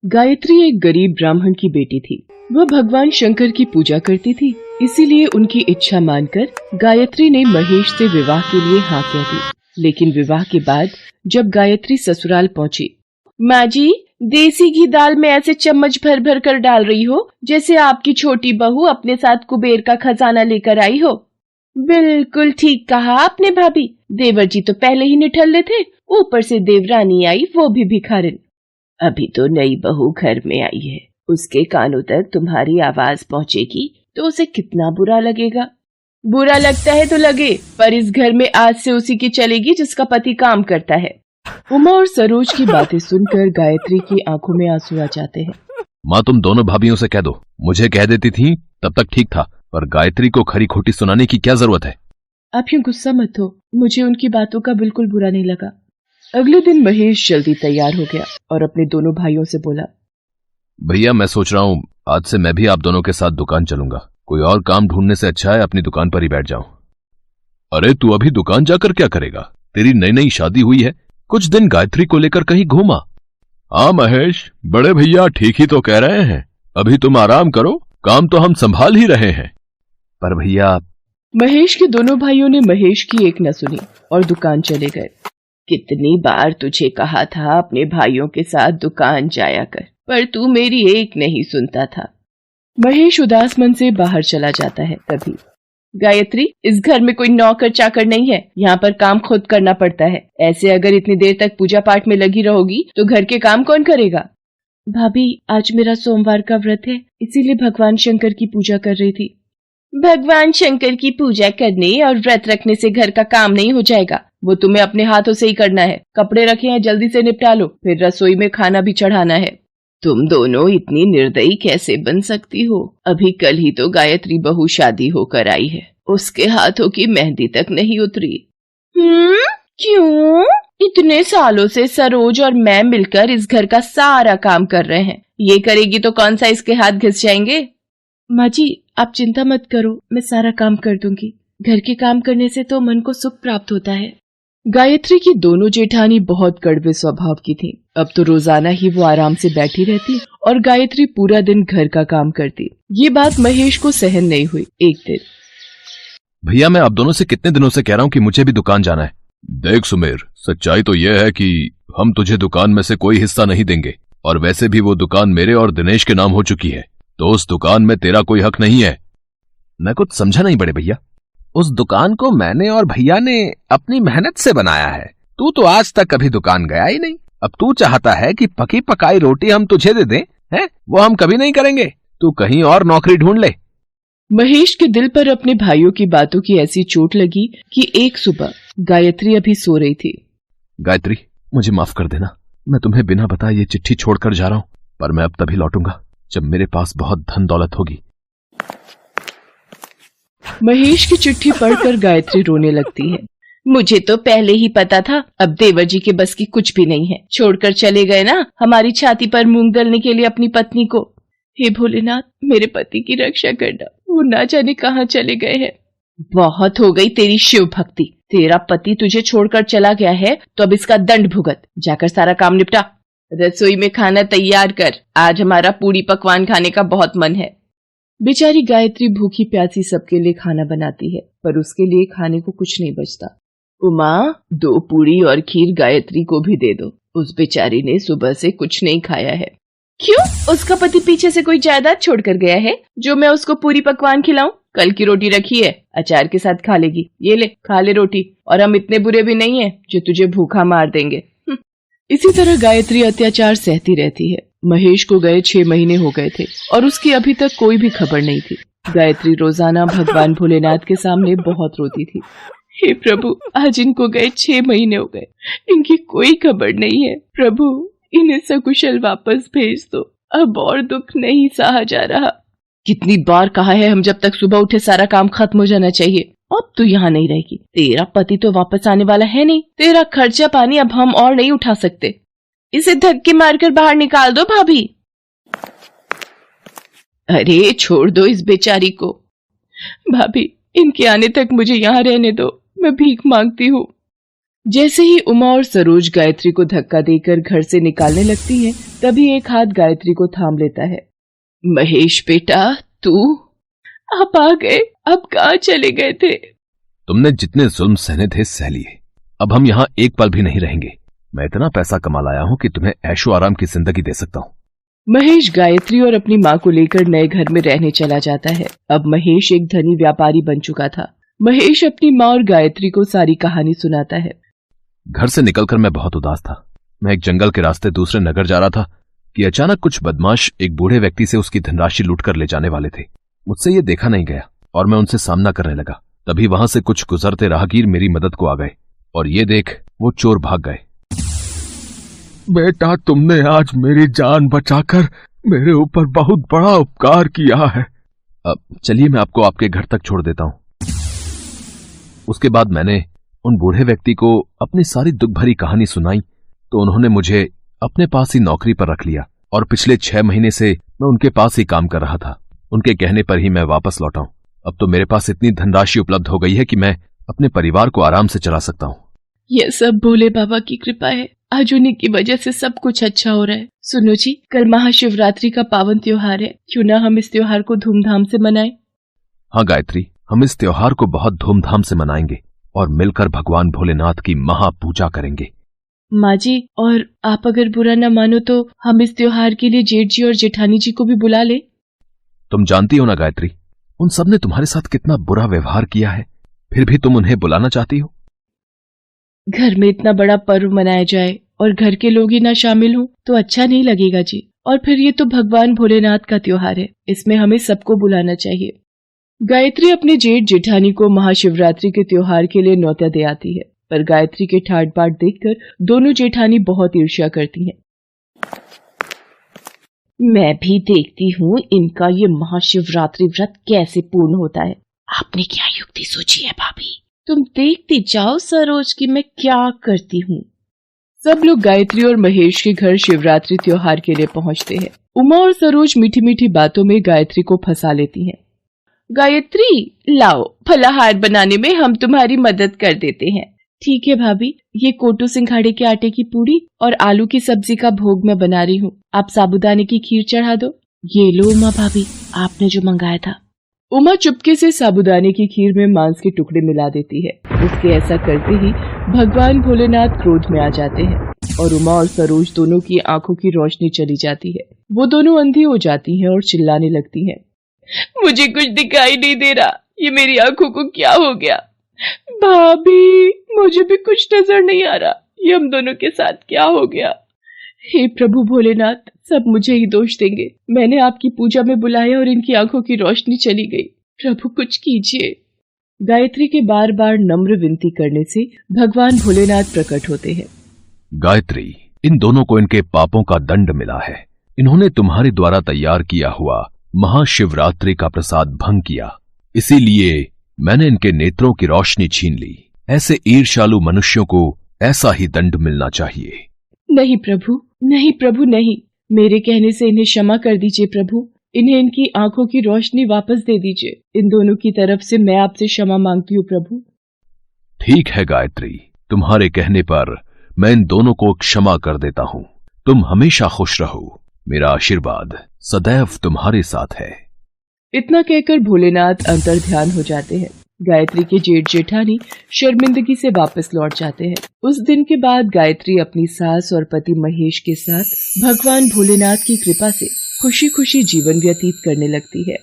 गायत्री एक गरीब ब्राह्मण की बेटी थी। वह भगवान शंकर की पूजा करती थी, इसीलिए उनकी इच्छा मानकर गायत्री ने महेश से विवाह के लिए हाँ कह दी। लेकिन विवाह के बाद जब गायत्री ससुराल पहुंची, माँ जी, देसी घी दाल में ऐसे चम्मच भर भर कर डाल रही हो जैसे आपकी छोटी बहू अपने साथ कुबेर का खजाना लेकर आई हो। बिल्कुल ठीक कहा आपने भाभी, देवर जी तो पहले ही निठल्ले थे, ऊपर से देवरानी आई, वो भी भिखारिन। अभी तो नई बहू घर में आई है, उसके कानों तक तुम्हारी आवाज पहुंचेगी तो उसे कितना बुरा लगेगा। बुरा लगता है तो लगे, पर इस घर में आज से उसी की चलेगी जिसका पति काम करता है। उमा और सरोज की बातें सुनकर गायत्री की आंखों में आंसू आ जाते हैं। माँ, तुम दोनों भाभियों से कह दो, मुझे कह देती थी तब तक ठीक था, पर गायत्री को खरी खोटी सुनाने की क्या जरूरत है। आप यूं गुस्सा मत हो, मुझे उनकी बातों का बिल्कुल बुरा नहीं लगा। अगले दिन महेश जल्दी तैयार हो गया और अपने दोनों भाइयों से बोला, भैया, मैं सोच रहा हूँ आज से मैं भी आप दोनों के साथ दुकान चलूंगा। कोई और काम ढूंढने से अच्छा है अपनी दुकान पर ही बैठ जाऊं। अरे तू अभी दुकान जाकर क्या करेगा? तेरी नई नई शादी हुई है, कुछ दिन गायत्री को लेकर कहीं घूमा। हाँ महेश, बड़े भैया ठीक ही तो कह रहे हैं, अभी तुम आराम करो, काम तो हम संभाल ही रहे हैं। पर भैया। महेश के दोनों भाइयों ने महेश की एक न सुनी और दुकान चले गए। कितनी बार तुझे कहा था अपने भाइयों के साथ दुकान जाया कर, पर तू मेरी एक नहीं सुनता था। महेश उदास मन से बाहर चला जाता है। तभी, गायत्री, इस घर में कोई नौकर चाकर नहीं है, यहाँ पर काम खुद करना पड़ता है। ऐसे अगर इतनी देर तक पूजा पाठ में लगी रहोगी तो घर के काम कौन करेगा? भाभी, आज मेरा सोमवार का व्रत है, इसीलिए भगवान शंकर की पूजा कर रही थी। भगवान शंकर की पूजा करने और व्रत रखने से घर का काम नहीं हो जाएगा, वो तुम्हें अपने हाथों से ही करना है। कपड़े रखे हैं, जल्दी से निपटा लो, फिर रसोई में खाना भी चढ़ाना है। तुम दोनों इतनी निर्दयी कैसे बन सकती हो? अभी कल ही तो गायत्री बहू शादी होकर आई है, उसके हाथों की मेहंदी तक नहीं उतरी। क्यों? इतने सालों से सरोज और मैं मिलकर इस घर का सारा काम कर रहे हैं, ये करेगी तो कौन सा इसके हाथ घिस जाएंगे? माँ जी, आप चिंता मत करो, मैं सारा काम कर दूंगी। घर के काम करने से तो मन को सुख प्राप्त होता है। गायत्री की दोनों जेठानी बहुत कड़वे स्वभाव की थी। अब तो रोजाना ही वो आराम से बैठी रहती और गायत्री पूरा दिन घर का काम करती। ये बात महेश को सहन नहीं हुई। एक दिन, भैया, मैं आप दोनों से कितने दिनों से कह रहा हूँ कि मुझे भी दुकान जाना है। देख सुमेर, सच्चाई तो यह है कि हम तुझे दुकान में से कोई हिस्सा नहीं देंगे, और वैसे भी वो दुकान मेरे और दिनेश के नाम हो चुकी है, तो उस दुकान में तेरा कोई हक नहीं है। मैं कुछ समझा नहीं बड़े भैया। उस दुकान को मैंने और भैया ने अपनी मेहनत से बनाया है। तू तो आज तक कभी दुकान गया ही नहीं। अब तू चाहता है कि पकी पकाई रोटी हम तुझे दे दें, हैं? वो हम कभी नहीं करेंगे। तू कहीं और नौकरी ढूंढ ले। महेश के दिल पर अपने भाइयों की बातों की ऐसी चोट लगी कि एक सुबह गायत्री अभी सो रही थी। गायत्री, मुझे माफ कर देना, मैं तुम्हें बिना बताए ये चिट्ठी छोड़कर जा रहा हूँ, पर मैं अब तभी लौटूंगा जब मेरे पास बहुत धन दौलत होगी। महेश की चिट्ठी पढ़कर गायत्री रोने लगती है। मुझे तो पहले ही पता था, अब देवर जी के बस की कुछ भी नहीं है। छोड़कर चले गए ना हमारी छाती पर मूंग दलने के लिए अपनी पत्नी को। हे भोलेनाथ, मेरे पति की रक्षा करना, वो ना जाने कहाँ चले गए हैं। बहुत हो गई तेरी शिव भक्ति, तेरा पति तुझे छोड़कर चला गया है तो अब इसका दंड भुगत। जाकर सारा काम निपटा, रसोई में खाना तैयार कर, आज हमारा पूरी पकवान खाने का बहुत मन है। बेचारी गायत्री भूखी प्यासी सबके लिए खाना बनाती है, पर उसके लिए खाने को कुछ नहीं बचता। उमा, 2 पूरी और खीर गायत्री को भी दे दो, उस बेचारी ने सुबह से कुछ नहीं खाया है। क्यों? उसका पति पीछे से कोई जायदाद छोड़कर गया है जो मैं उसको पूरी पकवान खिलाऊं? कल की रोटी रखी है, अचार के साथ खा लेगी। ये ले, खा ले रोटी, और हम इतने बुरे भी नहीं है जो तुझे भूखा मार देंगे। इसी तरह गायत्री अत्याचार सहती रहती है। महेश को गए 6 महीने हो गए थे और उसकी अभी तक कोई भी खबर नहीं थी। गायत्री रोजाना भगवान भोलेनाथ के सामने बहुत रोती थी। हे प्रभु, आज इनको गए 6 महीने हो गए, इनकी कोई खबर नहीं है। प्रभु, इन्हें सकुशल वापस भेज दो, अब और दुख नहीं सहा जा रहा। कितनी बार कहा है हम जब तक सुबह उठे सारा काम खत्म हो जाना चाहिए। अब तू यहाँ नहीं रहेगी, तेरा पति तो वापस आने वाला है नहीं, तेरा खर्चा पानी अब हम और नहीं उठा सकते। इसे धक्के मारकर बाहर निकाल दो भाभी। अरे छोड़ दो इस बेचारी को। भाभी, इनके आने तक मुझे यहाँ रहने दो, मैं भीख मांगती हूँ। जैसे ही उमा और सरोज गायत्री को धक्का देकर घर से निकालने लगती हैं, तभी एक हाथ गायत्री को थाम लेता है। महेश बेटा, तू आप आ गए। अब कहाँ चले गए थे? तुमने जितने जुल्म सहने थे सह लिए। अब हम यहाँ एक पल भी नहीं रहेंगे। मैं इतना पैसा कमा लाया हूँ कि तुम्हें ऐशो आराम की जिंदगी दे सकता हूँ। महेश गायत्री और अपनी माँ को लेकर नए घर में रहने चला जाता है। अब महेश एक धनी व्यापारी बन चुका था। महेश अपनी माँ और गायत्री को सारी कहानी सुनाता है। घर से निकलकर मैं बहुत उदास था। मैं एक जंगल के रास्ते दूसरे नगर जा रहा था कि अचानक कुछ बदमाश एक बूढ़े व्यक्ति से उसकी धनराशि लूट कर ले जाने वाले थे। मुझसे ये देखा नहीं गया और मैं उनसे सामना करने लगा। तभी वहां से कुछ गुजरते राहगीर मेरी मदद को आ गए और ये देख वो चोर भाग गए। बेटा, तुमने आज मेरी जान बचाकर मेरे ऊपर बहुत बड़ा उपकार किया है। अब चलिए मैं आपको आपके घर तक छोड़ देता हूं। उसके बाद मैंने उन बूढ़े व्यक्ति को अपनी सारी दुख भरी कहानी सुनाई तो उन्होंने मुझे अपने पास ही नौकरी पर रख लिया और पिछले 6 महीने से मैं उनके पास ही काम कर रहा था। उनके कहने पर ही मैं वापस लौटा हूं। अब तो मेरे पास इतनी धनराशि उपलब्ध हो गई है कि मैं अपने परिवार को आराम से चला सकता हूं। यह सब भोले बाबा की कृपा है। आज उन्हीं की वजह से सब कुछ अच्छा हो रहा है। सुनो जी, कल महाशिवरात्रि का पावन त्योहार है, क्यों ना हम इस त्योहार को धूमधाम से मनाएं? हाँ गायत्री, हम इस त्योहार को बहुत धूमधाम से मनाएंगे और मिलकर भगवान भोलेनाथ की महापूजा करेंगे। माँ जी, और आप अगर बुरा न मानो तो हम इस त्योहार के लिए जेठ जी और जेठानी जी को भी बुला ले। तुम जानती हो ना गायत्री, उन सब ने तुम्हारे साथ कितना बुरा व्यवहार किया है, फिर भी तुम उन्हें बुलाना चाहती हो। घर में इतना बड़ा पर्व मनाया जाए और घर के लोग ही ना शामिल हों तो अच्छा नहीं लगेगा जी। और फिर ये तो भगवान भोलेनाथ का त्योहार है, इसमें हमें सबको बुलाना चाहिए। गायत्री अपने जेठ जेठानी को महाशिवरात्रि के त्योहार के लिए न्योता दे आती है, पर गायत्री के ठाट बाट देखकर दोनों जेठानी बहुत ईर्ष्या करती हैं। मैं भी देखती हूँ इनका ये महाशिवरात्रि व्रत कैसे पूर्ण होता है। आपने क्या युक्ति सोची है भाभी? तुम देखती जाओ सरोज की मैं क्या करती हूँ। सब लोग गायत्री और महेश के घर शिवरात्रि त्योहार के लिए पहुँचते हैं। उमा और सरोज मीठी मीठी बातों में गायत्री को फंसा लेती हैं। गायत्री, लाओ, फलाहार बनाने में हम तुम्हारी मदद कर देते हैं। ठीक है भाभी, ये कोटू सिंघाड़े के आटे की पूड़ी और आलू की सब्जी का भोग मैं बना रही हूँ। आप साबूदाने की खीर चढ़ा दो। ये लो उमा भाभी, आपने जो मंगाया था। उमा चुपके से साबूदाने की खीर में मांस के टुकड़े मिला देती है। उसके ऐसा करते ही भगवान भोलेनाथ क्रोध में आ जाते हैं और उमा और सरोज दोनों की आंखों की रोशनी चली जाती है। वो दोनों अंधी हो जाती हैं और चिल्लाने लगती हैं। मुझे कुछ दिखाई नहीं दे रहा, ये मेरी आंखों को क्या हो गया? भाभी, मुझे भी कुछ नजर नहीं आ रहा, ये हम दोनों के साथ क्या हो गया? हे प्रभु भोलेनाथ, सब मुझे ही दोष देंगे। मैंने आपकी पूजा में बुलाया और इनकी आंखों की रोशनी चली गई। प्रभु कुछ कीजिए। गायत्री के बार बार नम्र विनती करने से भगवान भोलेनाथ प्रकट होते हैं। गायत्री, इन दोनों को इनके पापों का दंड मिला है। इन्होंने तुम्हारे द्वारा तैयार किया हुआ महाशिवरात्रि का प्रसाद भंग किया, इसीलिए मैंने इनके नेत्रों की रोशनी छीन ली। ऐसे ईर्ष्यालु मनुष्यों को ऐसा ही दंड मिलना चाहिए। नहीं प्रभु, नहीं प्रभु, नहीं। मेरे कहने से इन्हें क्षमा कर दीजिए प्रभु। इन्हें इनकी आंखों की रोशनी वापस दे दीजिए। इन दोनों की तरफ से मैं आपसे क्षमा मांगती हूँ प्रभु। ठीक है गायत्री, तुम्हारे कहने पर मैं इन दोनों को क्षमा कर देता हूँ। तुम हमेशा खुश रहो। मेरा आशीर्वाद सदैव तुम्हारे साथ है। इतना कहकर भोलेनाथ अंतर्ध्यान हो जाते हैं। गायत्री के जेठ जेठानी शर्मिंदगी से वापस लौट जाते हैं। उस दिन के बाद गायत्री अपनी सास और पति महेश के साथ भगवान भोलेनाथ की कृपा से खुशी खुशी जीवन व्यतीत करने लगती है।